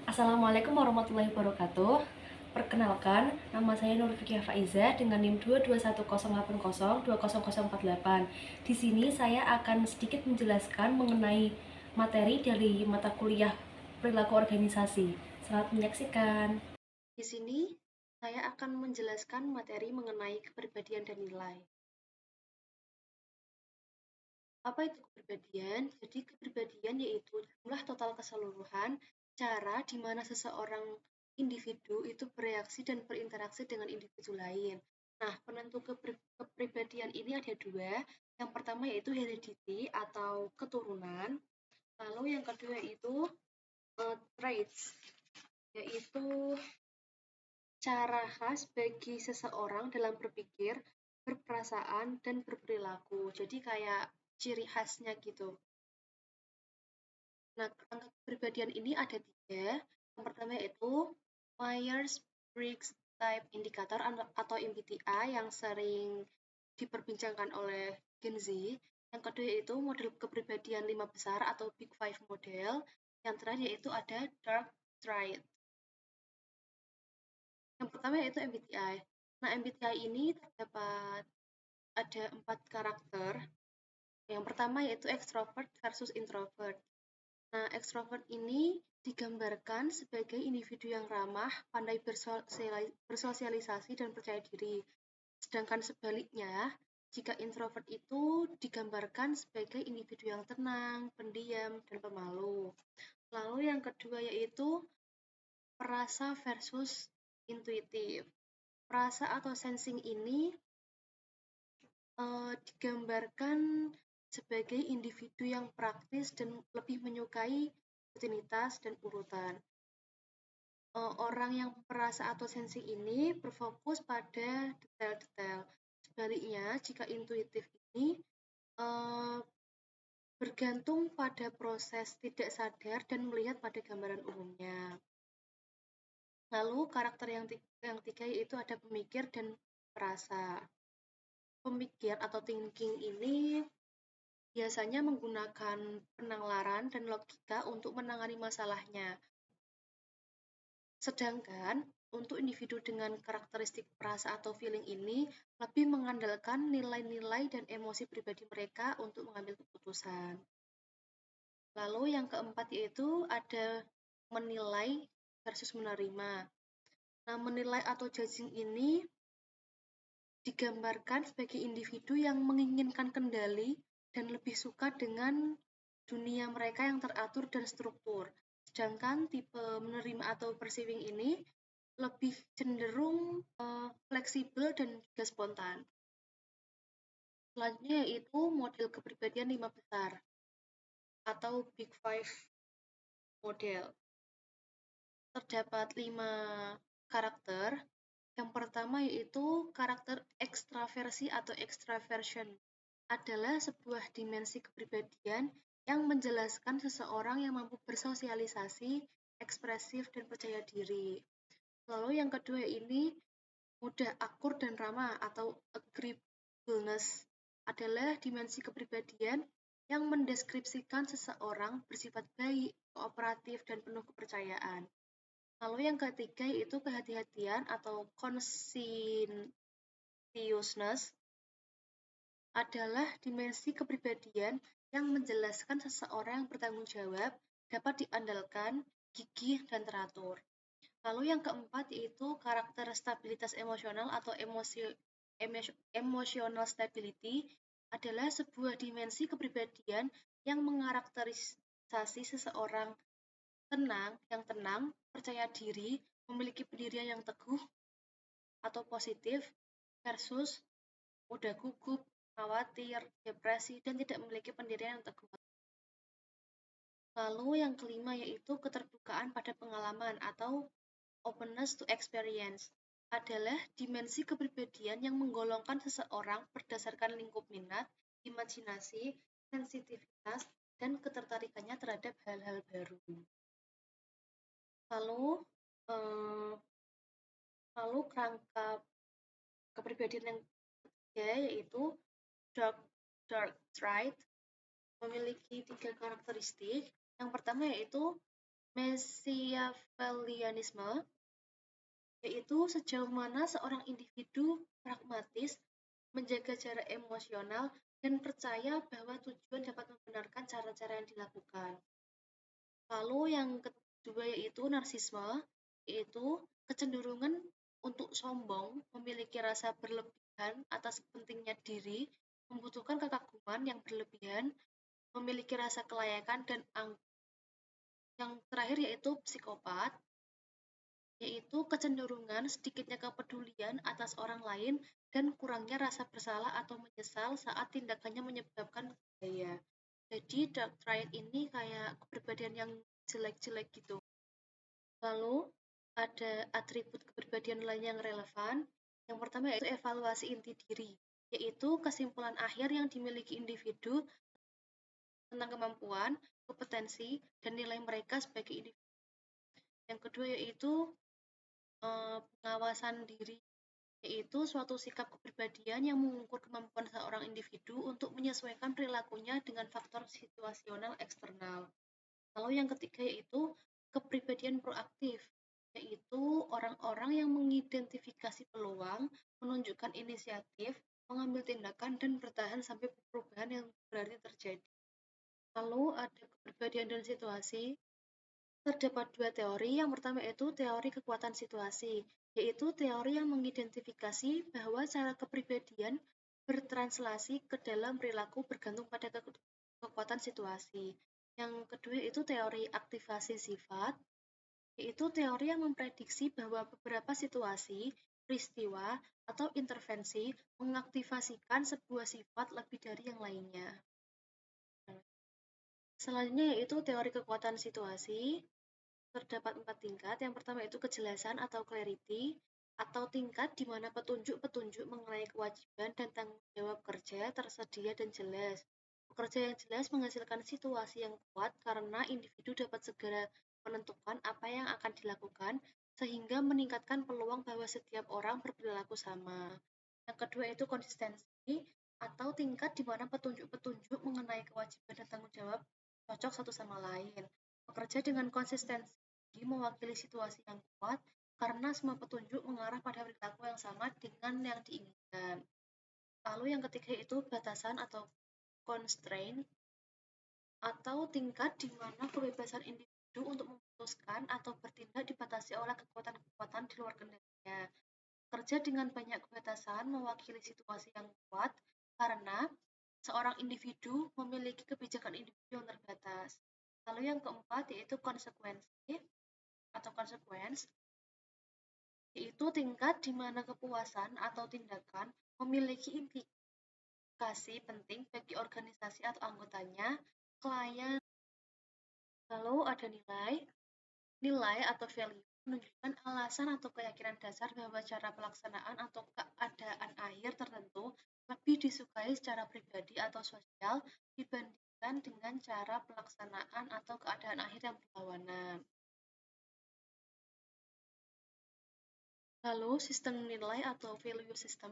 Assalamualaikum warahmatullahi wabarakatuh. Perkenalkan, nama saya Nurfikia Faiza dengan NIM 22108020048. Di sini saya akan sedikit menjelaskan mengenai materi dari mata kuliah perilaku organisasi. Selamat menyaksikan. Di sini saya akan menjelaskan materi mengenai kepribadian dan nilai. Apa itu kepribadian? Jadi kepribadian yaitu jumlah total keseluruhan cara di mana seseorang individu itu bereaksi dan berinteraksi dengan individu lain. Nah, penentu kepribadian ini ada dua. Yang pertama yaitu heredity atau keturunan. Lalu yang kedua itu traits, yaitu cara khas bagi seseorang dalam berpikir, berperasaan, dan berperilaku. Jadi kayak ciri khasnya gitu. Nah, angka kepribadian ini ada tiga. Yang pertama yaitu Myers-Briggs Type Indicator atau MBTI yang sering diperbincangkan oleh Gen Z. Yang kedua yaitu model kepribadian 5 besar atau Big Five model. Yang terakhir yaitu ada Dark Triad. Yang pertama yaitu MBTI. Nah, MBTI ini terdapat ada 4 karakter. Yang pertama yaitu extrovert versus introvert. Nah, ekstrovert ini digambarkan sebagai individu yang ramah, pandai bersosialisasi, dan percaya diri. Sedangkan sebaliknya, jika introvert itu digambarkan sebagai individu yang tenang, pendiam, dan pemalu. Lalu yang kedua yaitu perasa versus intuitif. Perasa atau sensing ini digambarkan sebagai individu yang praktis dan lebih menyukai rutinitas dan urutan. Orang yang perasa atau sensing ini berfokus pada detail-detail. Sebaliknya, jika intuitif ini bergantung pada proses tidak sadar dan melihat pada gambaran umumnya. Lalu karakter yang tiga yaitu ada pemikir dan perasa. Pemikir atau thinking ini biasanya menggunakan penanglaran dan logika untuk menangani masalahnya. Sedangkan untuk individu dengan karakteristik perasa atau feeling ini lebih mengandalkan nilai-nilai dan emosi pribadi mereka untuk mengambil keputusan. Lalu yang keempat yaitu ada menilai versus menerima. Nah, menilai atau judging ini digambarkan sebagai individu yang menginginkan kendali dan lebih suka dengan dunia mereka yang teratur dan struktur. Sedangkan tipe menerima atau perceiving ini lebih cenderung fleksibel dan juga spontan. Selanjutnya yaitu model kepribadian 5 besar atau Big Five model. Terdapat 5 karakter. Yang pertama yaitu karakter ekstraversi atau extraversion. Adalah sebuah dimensi kepribadian yang menjelaskan seseorang yang mampu bersosialisasi, ekspresif, dan percaya diri. Lalu yang kedua ini mudah akur dan ramah atau agreeableness adalah dimensi kepribadian yang mendeskripsikan seseorang bersifat baik, kooperatif, dan penuh kepercayaan. Lalu yang ketiga yaitu kehati-hatian atau conscientiousness adalah dimensi kepribadian yang menjelaskan seseorang yang bertanggung jawab, dapat diandalkan, gigih, dan teratur. Lalu yang keempat yaitu karakter stabilitas emosional atau emotional stability adalah sebuah dimensi kepribadian yang mengkarakterisasi seseorang yang tenang, percaya diri, memiliki pendirian yang teguh atau positif versus mudah gugup, khawatir, depresi, dan tidak memiliki pendirian yang teguh. Lalu yang kelima yaitu keterbukaan pada pengalaman atau openness to experience adalah dimensi kepribadian yang menggolongkan seseorang berdasarkan lingkup minat, imajinasi, sensitivitas, dan ketertarikannya terhadap hal-hal baru. Lalu kerangka kepribadian yang ketiga yaitu Dark Triad memiliki 3 karakteristik. Yang pertama yaitu Machiavellianisme, yaitu sejauh mana seorang individu pragmatis, menjaga jarak emosional, dan percaya bahwa tujuan dapat membenarkan cara-cara yang dilakukan. Lalu yang kedua yaitu narsisme, yaitu kecenderungan untuk sombong, memiliki rasa berlebihan atas pentingnya diri, membutuhkan kekaguman yang berlebihan, memiliki rasa kelayakan dan yang terakhir yaitu psikopat, yaitu kecenderungan sedikitnya kepedulian atas orang lain dan kurangnya rasa bersalah atau menyesal saat tindakannya menyebabkan bahaya. Jadi dark trait ini kayak kepribadian yang jelek-jelek gitu. Lalu ada atribut kepribadian lain yang relevan. Yang pertama yaitu evaluasi inti diri, yaitu kesimpulan akhir yang dimiliki individu tentang kemampuan, kompetensi, dan nilai mereka sebagai individu. Yang kedua yaitu pengawasan diri, yaitu suatu sikap kepribadian yang mengukur kemampuan seorang individu untuk menyesuaikan perilakunya dengan faktor situasional eksternal. Lalu yang ketiga yaitu kepribadian proaktif, yaitu orang-orang yang mengidentifikasi peluang, menunjukkan inisiatif, mengambil tindakan, dan bertahan sampai perubahan yang berarti terjadi. Lalu ada kepribadian dan situasi. Terdapat dua teori. Yang pertama yaitu teori kekuatan situasi, yaitu teori yang mengidentifikasi bahwa cara kepribadian bertranslasi ke dalam perilaku bergantung pada kekuatan situasi. Yang kedua yaitu teori aktivasi sifat, yaitu teori yang memprediksi bahwa beberapa situasi, peristiwa, atau intervensi mengaktifasikan sebuah sifat lebih dari yang lainnya. Selanjutnya yaitu teori kekuatan situasi. Terdapat 4 tingkat. Yang pertama itu kejelasan atau clarity, atau tingkat di mana petunjuk-petunjuk mengenai kewajiban dan tanggung jawab kerja tersedia dan jelas. Pekerja yang jelas menghasilkan situasi yang kuat karena individu dapat segera menentukan apa yang akan dilakukan sehingga meningkatkan peluang bahwa setiap orang berperilaku sama. Yang kedua itu konsistensi atau tingkat di mana petunjuk-petunjuk mengenai kewajiban dan tanggung jawab cocok satu sama lain. Bekerja dengan konsistensi mewakili situasi yang kuat karena semua petunjuk mengarah pada perilaku yang sama dengan yang diinginkan. Lalu yang ketiga itu batasan atau constraint atau tingkat di mana kebebasan individu untuk memutuskan atau bertindak dibatasi oleh kekuatan-kekuatan di luar kendalinya. Kerja dengan banyak kebatasan mewakili situasi yang kuat karena seorang individu memiliki kebijakan individu yang terbatas. Lalu yang keempat yaitu konsekuensi atau consequence, yaitu tingkat di mana kepuasan atau tindakan memiliki implikasi penting bagi organisasi atau anggotanya, klien. Lalu ada nilai. Nilai atau value menunjukkan alasan atau keyakinan dasar bahwa cara pelaksanaan atau keadaan akhir tertentu lebih disukai secara pribadi atau sosial dibandingkan dengan cara pelaksanaan atau keadaan akhir yang berlawanan. Lalu, sistem nilai atau value system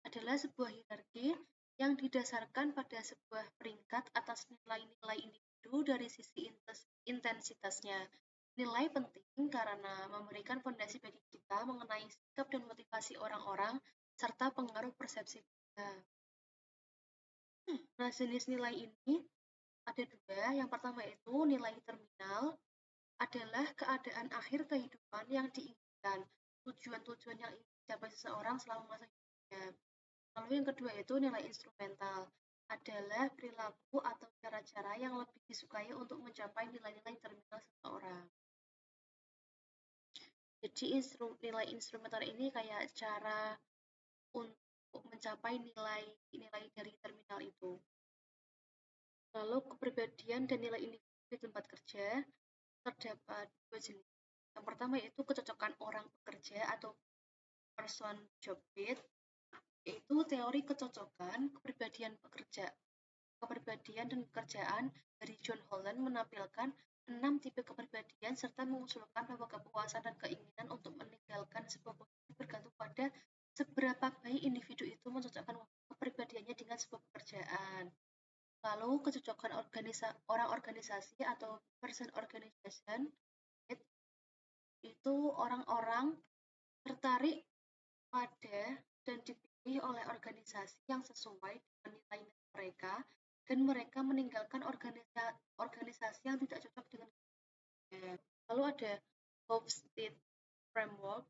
adalah sebuah hierarki yang didasarkan pada sebuah peringkat atas nilai-nilai individu dari sisi intensitasnya. Nilai penting karena memberikan fondasi bagi kita mengenai sikap dan motivasi orang-orang serta pengaruh persepsi kita. Nah, jenis nilai ini ada dua. Yang pertama itu nilai terminal adalah keadaan akhir kehidupan yang diinginkan, tujuan-tujuan yang ingin dicapai seseorang selama masa hidupnya. Lalu yang kedua itu nilai instrumental, adalah perilaku atau cara-cara yang lebih disukai untuk mencapai nilai-nilai terminal seseorang. Jadi nilai instrumental ini kayak cara untuk mencapai nilai-nilai dari terminal itu. Lalu kepribadian dan nilai individu di tempat kerja terdapat dua jenis. Yang pertama yaitu kecocokan orang pekerja atau person job fit, yaitu teori kecocokan kepribadian pekerja. Kepribadian dan pekerjaan dari John Holland menampilkan 6 tipe kepribadian serta mengusulkan bahwa kepuasan dan keinginan untuk meninggalkan sebuah posisi bergantung pada seberapa baik individu itu mencocokkan kepribadiannya dengan sebuah pekerjaan. Lalu kecocokan orang organisasi atau person organization itu orang-orang tertarik pada dan dipilih oleh organisasi yang sesuai dengan nilai-nilai mereka, dan mereka meninggalkan organisasi yang tidak cocok dengan mereka. Lalu ada Hofstede Framework,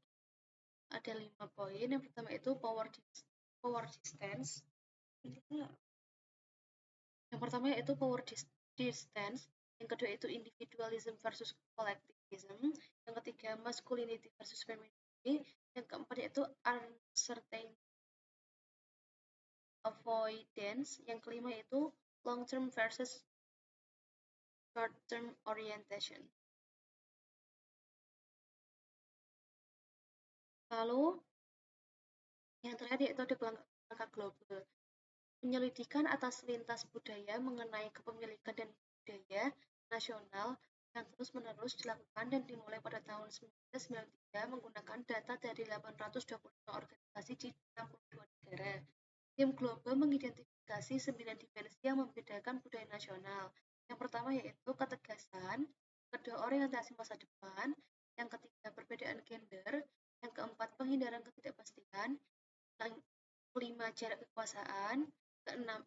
ada 5 poin. Yang pertama itu power distance. Yang pertama yaitu power distance. Yang kedua itu individualism versus collectivism. Yang ketiga masculinity versus femininity. Yang keempat yaitu uncertainty avoidance. Yang kelima itu long term versus short term orientation. Lalu yang terakhir yaitu ada kerangka global. Penyelidikan atas lintas budaya mengenai kepemilikan dan budaya nasional yang terus-menerus dilakukan dan dimulai pada tahun 1993 menggunakan data dari 825 organisasi di 62 negara. Tim global mengidentifikasi 9 dimensi yang membedakan budaya nasional. Yang pertama yaitu ketegasan, kedua orientasi masa depan, yang ketiga perbedaan gender, yang keempat penghindaran ketidakpastian, yang kelima jarak kekuasaan, keenam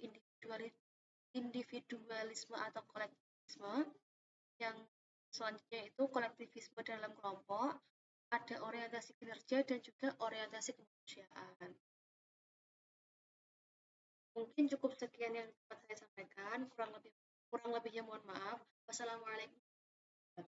individualisme atau kolektivisme, yang selanjutnya itu kolektivisme dalam kelompok, ada orientasi kinerja dan juga orientasi kemanusiaan. Mungkin cukup sekian yang dapat saya sampaikan, kurang lebihnya mohon maaf. Wassalamualaikum